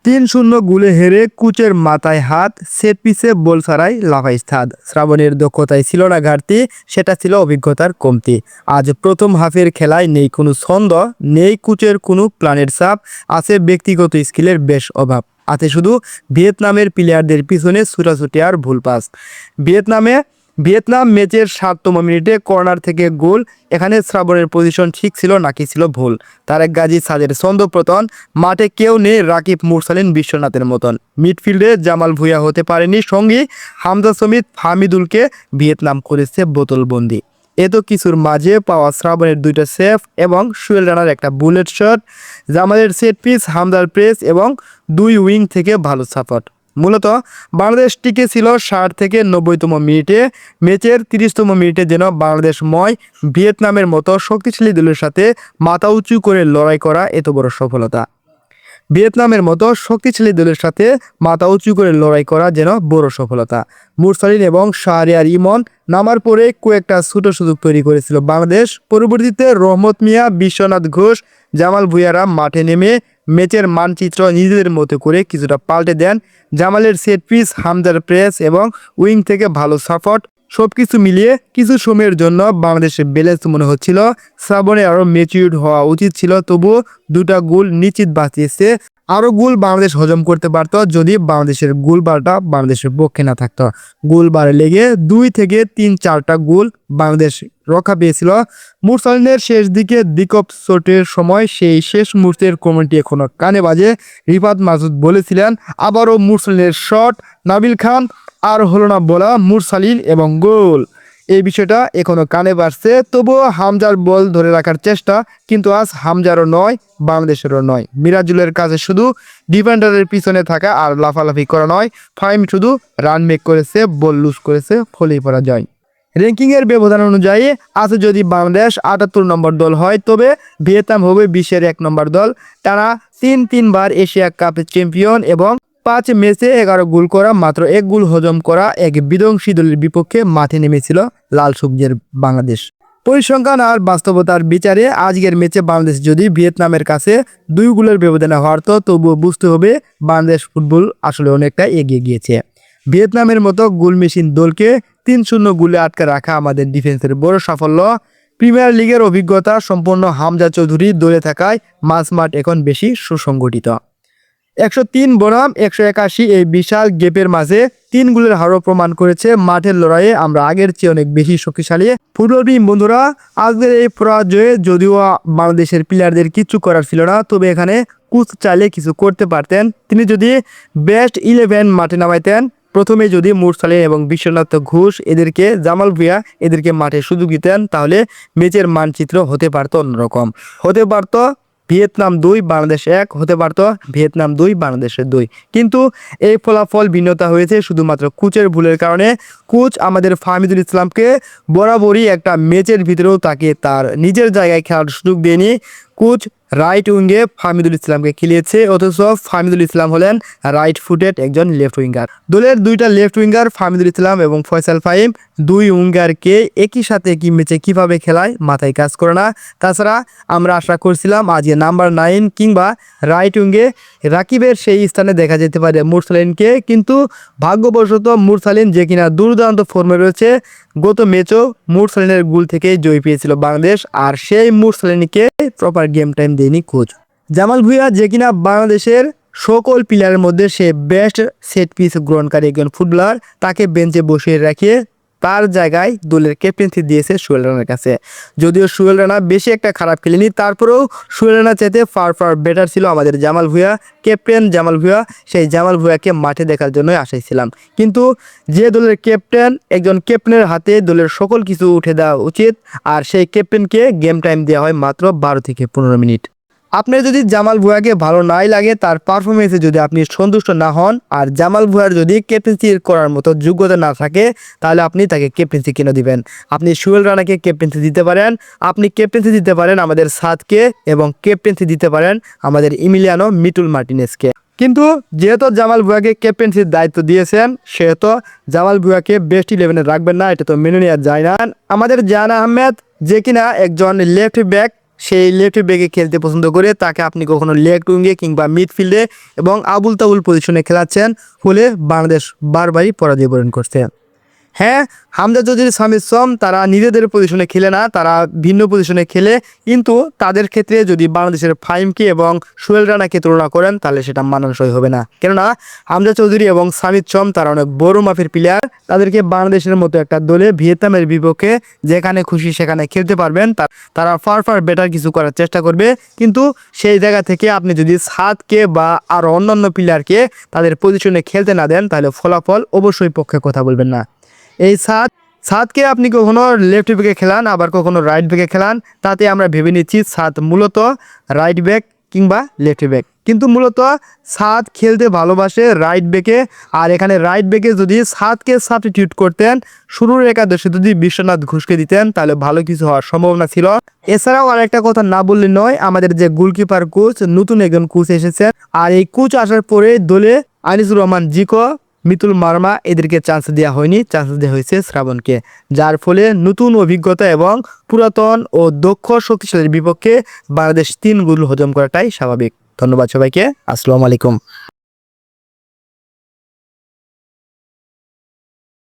৩-০ গোলে হেরে কোচের মাথায় হাত, সেট পিসে বল ছাড়াই লাফাই স্থাদ। শ্রাবণের দক্ষতায় ছিল না ঘাটতি, সেটা ছিল অভিজ্ঞতার কমতি। আজ প্রথম হাফের খেলায় নেই কোনো ছন্দ, নেই কোচের কোনো প্ল্যানের চাপ, আছে ব্যক্তিগত স্কিলের বেশ অভাব। আছে শুধু ভিয়েতনামের প্লেয়ারদের পিছনে ছুটাছুটি আর ভুল পাস। ভিয়েতনাম ম্যাচের ৭তম মিনিটে কর্নার থেকে গোল। এখানে শ্রাবণের পজিশন ঠিক ছিল নাকি ছিল ভুল। তারেক গাজী সাদের ছন্দপতন। মাঠে কেউ নেই রাকিব মুরসালিন বিশ্বনাথের মতন। মিডফিল্ডে জামাল ভুঁইয়া হতে পারেনি সঙ্গী। হামজা সমিত ফাহমিদুলকে ভিয়েতনাম করেছে বোতলবন্দি। এত কিছুর মাঝে পাওয়া শ্রাবণের দুইটা সেভ এবং সুয়েল রানার একটা বুলেট শট, জামালের সেট পিস, হামদার প্রেস এবং দুই উইং থেকে ভালো সাপোর্ট। মূলত বাংলাদেশ টিকে ছিল ৬০ থেকে ৯০তম মিনিটে। ম্যাচের ৩০তম মিনিটে যেন বাংলাদেশময় ভিয়েতনামের মতো শক্তিশালী দলের সাথে মাথা উঁচু করে লড়াই করা এত বড় সফলতা। ভিয়েতনামের মতো শক্তিশালী দলের সাথে মাথা উঁচু করে লড়াই করা যেন বড় সফলতা। মুরসালিন এবং শাহরিয়ার ইমন নামার পরে কয়েকটা ছোট সুযোগ তৈরি করেছিল বাংলাদেশ। পরবর্তীতে রহমত মিয়া, বিশ্বনাথ ঘোষ, জামাল ভুঁইয়ারা মাঠে নেমে ম্যাচের মানচিত্র নিজেদের মতো করে কিছুটা পাল্টে দেন। জামালের সেট পিস, হামদার প্রেস এবং উইং থেকে ভালো সাপোর্ট, সবকিছু মিলিয়ে কিছু সময়ের জন্য বাংলাদেশের ব্যালেন্স মনে হচ্ছিল। শ্রাবণে আরও ম্যাচিউরড হওয়া উচিত ছিল, তবুও দুটা গোল নিশ্চিত বাঁচিয়েছে। আরও গোল বাংলাদেশ হজম করতে পারত যদি বাংলাদেশের গোলবারটা বাংলাদেশের পক্ষে না থাকতো। গোলবার লেগে 2 থেকে 3-4টা গোল বাংলাদেশ রক্ষা পেয়েছিল। মুরসালিনের শেষ দিকে দিকপ শটের সময় সেই শেষ মুহূর্তের কমেন্টটি এখনো কানে বাজে। রিফাত মাসুদ বলেছিলেন, আবারও মুরসালিনের শট, নাবিল খান আর হলো না বলা, মুরসালিন এবং গোল। এই বিষয়টা এখনো কানে বাজছে। তবুও হামজার বল ধরে রাখার চেষ্টা, কিন্তু আজ হামজারও নয়, বাংলাদেশেরও নয়। মিরাজুলের কাছে শুধু ডিফেন্ডারের পিছনে থাকা আর লাফালাফি করা নয়, ফাহিম শুধু রান মেক করেছে, বল লুজ করেছে, ফলেই পরাজয়। র্যাঙ্কিংয়ের ব্যবধান অনুযায়ী আজ যদি বাংলাদেশ ৭৮ নম্বর দল হয়, তবে ভিয়েতনাম হবে বিশ্বের ১ নম্বর দল। তারা ৩বার এশিয়া কাপের চ্যাম্পিয়ন এবং ৫ ম্যাচে ১১ গোল করা, মাত্র ১ গোল হজম করা এক বিধ্বংসী দলের বিপক্ষে মাঠে নেমেছিল লাল সবুজের বাংলাদেশ। পরিসংখ্যান আর বাস্তবতার বিচারে আজকের ম্যাচে বাংলাদেশ যদি ভিয়েতনামের কাছে ২ গোলের ব্যবধানে হারত, তবুও বুঝতে হবে বাংলাদেশ ফুটবল আসলে অনেকটা এগিয়ে গিয়েছে। ভিয়েতনামের মতো গোল মেশিন দলকে ৩-০ গোলে আটকে রাখা আমাদের ডিফেন্সের বড় সাফল্য। প্রিমিয়ার লিগের অভিজ্ঞতা সম্পন্ন হামজা চৌধুরী দলে থাকায় মাঝমাঠ এখন বেশি সুসংগঠিত। ১০৩ বনাম ১৮১ এই বিশাল গ্যাপের মাঝে ৩ গোলের হারও প্রমাণ করেছে মাঠের লড়াইয়ে আমরা আগের চেয়ে অনেক বেশি শক্তিশালী। ফুটবলপ্রেমী বন্ধুরা, আজকের এই পরাজয়ে যদিও বাংলাদেশের প্লেয়ারদের কিচ্ছু করার ছিল না, তবে এখানে কোচ চাইলে কিছু করতে পারতেন। তিনি যদি বেস্ট 11 মাঠে নামাইতেন, প্রথমে যদি মুরসালিন এবং বিশ্বনাথ ঘোষ এদেরকে, জামাল ভুঁইয়া এদেরকে মাঠে সুযোগ দিতেন, তাহলে ম্যাচের মানচিত্র হতে পারত অন্যরকম। হতে পারত ভিয়েতনাম ২ বাংলাদেশ ১, হতে পারত ভিয়েতনাম ২ বাংলাদেশের ২। কিন্তু এই ফলাফল ভিন্নতা হয়েছে শুধুমাত্র কোচের ভুলের কারণে। কোচ আমাদের ফাহমিদুল ইসলামকে বরাবরই একটা ম্যাচের ভিতরেও তাকে তার নিজের জায়গায় খেলার সুযোগ দেয়নি। কোচ রাইট উইঙ্গে ফাহমিদুল ইসলামকে খেলিয়েছে, অথচ ফাহমিদুল ইসলাম হলেন রাইট ফুটেড একজন লেফট উইঙ্গার। দলের দুইটা লেফট উইঙ্গার ফাহমিদুল ইসলাম এবং ফয়সাল ফাহিম, দুই উইঙ্গারকে একই সাথে কি ম্যাচে কীভাবে খেলায় মাথায় কাজ করে না। তাছাড়া আমরা আশা করছিলাম আজকে নাম্বার 9 কিংবা রাইট উইঙ্গে রাকিবের সেই স্থানে দেখা যেতে পারে মুরসালিনকে, কিন্তু ভাগ্যবশত মুরসালিন, যে কিনা দুর্দান্ত ফর্মে রয়েছে, গত ম্যাচও মুরসালিনের গোল থেকেই জয় পেয়েছিল বাংলাদেশ, আর সেই মুরসালিনকে প্রপার গেম টাইম দেয়নি কোচ। জামাল ভুঁইয়া, যে কিনা বাংলাদেশের সকল প্লেয়ারের মধ্যে সে বেস্ট সেট পিস গ্রহণকারী একজন ফুটবলার, তাকে বেঞ্চে বসিয়ে রাখিয়ে তার জায়গায় দলের ক্যাপ্টেন্সি দিয়েছে সুয়েল রানার কাছে। যদিও সুয়েল রানা বেশি একটা খারাপ খেলেনি, তারপরেও সুয়েল রানা চাইতে ফার বেটার ছিল আমাদের জামাল ভুঁইয়া। ক্যাপ্টেন জামাল ভুঁইয়া, সেই জামাল ভুঁইয়াকে মাঠে দেখার জন্যই আসাইছিলাম। কিন্তু যে দলের ক্যাপ্টেন, একজন ক্যাপ্টেনের হাতে দলের সকল কিছু উঠে দেওয়া উচিত, আর সেই ক্যাপ্টেনকে গেম টাইম দেওয়া হয় মাত্র 12 থেকে 15 মিনিট। আপনার যদি জামাল ভুঁইয়াকে ভালো নাই লাগে, তার পারফরমেন্সে যদি আপনি সন্তুষ্ট না হন, আর জামাল ভুঁইয়ার যদি ক্যাপ্টেন্সি করার মতো যোগ্যতা না থাকে, তাহলে আপনি তাকে ক্যাপ্টেন্সি কেন দিবেন? আপনি সুয়েল রানাকে ক্যাপ্টেন্সি দিতে পারেন, আপনি ক্যাপ্টেন্সি দিতে পারেন আমাদের সাদকে, এবং ক্যাপ্টেন্সি দিতে পারেন আমাদের ইমিলিয়ানো মিটুল মার্টিনেসকে। কিন্তু যেহেতু জামাল ভুঁইয়াকে ক্যাপ্টেন্সির দায়িত্ব দিয়েছেন, সেহেতু জামাল ভুঁইয়াকে বেস্ট 11-এ রাখবেন না, এটা তো মেনে নেওয়া যায় না। আমাদের জাহান আহমেদ, যে কিনা একজন লেফট ব্যাক, সেই লেফট ব্যাকে খেলতে পছন্দ করে তাকে আপনি কখনো লেফট উইঙ্গে কিংবা মিডফিল্ডে এবং আবুল তাবুল পজিশনে খেলাচ্ছেন, ফলে বাংলাদেশ বারবারই পরাজয় বরণ করছে। হ্যাঁ, হামজা চৌধুরী, সামির সোম তারা নিজেদের পজিশনে খেলে না, তারা ভিন্ন পজিশনে খেলে, কিন্তু তাদের ক্ষেত্রে যদি বাংলাদেশের ফাহিমকে এবং সোহেল রানাকে তুলনা করেন তাহলে সেটা মানানসই হবে না। কেননা হামজা চৌধুরী এবং সামির সোম তারা অনেক বড় মাপের প্লেয়ার, তাদেরকে বাংলাদেশের মতো একটা দলে ভিয়েতনামের বিপক্ষে যেখানে খুশি সেখানে খেলতে পারবেন, তারা ফার বেটার কিছু করার চেষ্টা করবে। কিন্তু সেই জায়গা থেকে আপনি যদি সাদকে বা আরও অন্যান্য প্লেয়ারকে তাদের পজিশনে খেলতে না দেন তাহলে ফলাফল অবশ্যই পক্ষে কথা বলবেন না। এই সাদকে আপনি কখনো লেফট ব্যাকে খেলান, আবার কখনো রাইট ব্যাকে খেলান, তাতে আমরা ভেবে নিচ্ছি সাদ মূলত রাইট ব্যাক কিংবা লেফট ব্যাক, কিন্তু মূলত সাদ খেলতে ভালোবাসে রাইট ব্যাকে। আর এখানে রাইট ব্যাকে যদি সাদকে সাবস্টিটিউট করতেন, শুরুর একাদশে যদি বিশ্বনাথ ঘোষকে দিতেন তাহলে ভালো কিছু হওয়ার সম্ভাবনা ছিল। এছাড়াও আর একটা কথা না বললে নয়, আমাদের যে গোলকিপার কোচ, নতুন একজন কোচ এসেছেন, আর এই কোচ আসার পরে দলে আনিসুর রহমান জিকো, মিতুল মার্মা এদেরকে চান্স দেওয়া হয়নি, চান্স দেওয়া হয়েছে শ্রাবণকে, যার ফলে নতুন অভিজ্ঞতা এবং পুরাতন ও দক্ষ শক্তিশালীর বিপক্ষে বাংলাদেশ 3 গোল হজম করাটাই স্বাভাবিক। ধন্যবাদ সবাইকে, আসসালামু আলাইকুম।